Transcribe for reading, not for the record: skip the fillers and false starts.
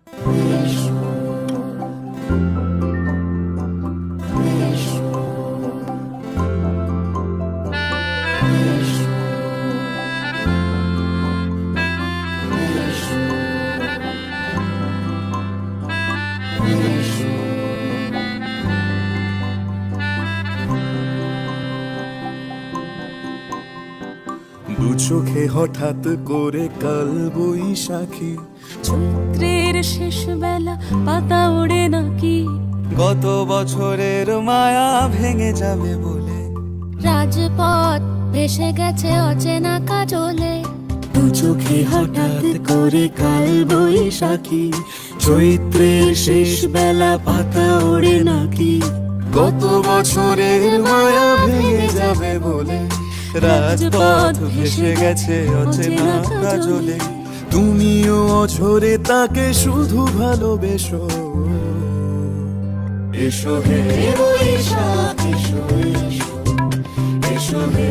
দু চোখে হঠাৎ করে কাল বৈশাখী, চৈত্রের শেষ বেলা পাতা ওড়ে নাকি, গত বছরের মায়া ভেঙে যাবে বলে রাজপথ ভেসে গেছে অচেনা কাজলে। দু চোখে হঠাৎ করে কাল বৈশাখী, চৈত্রের শেষ বেলা পাতা ওড়ে নাকি, গত বছরের মায়া ভেঙে যাবে বলে রাজপথ ভেসে গেছে অচেনা কাজলে। তুমিও অঝরে তাকে শুধু ভালোবেসো, এসো হে বৈশাখ এসো, এসো, এসো হে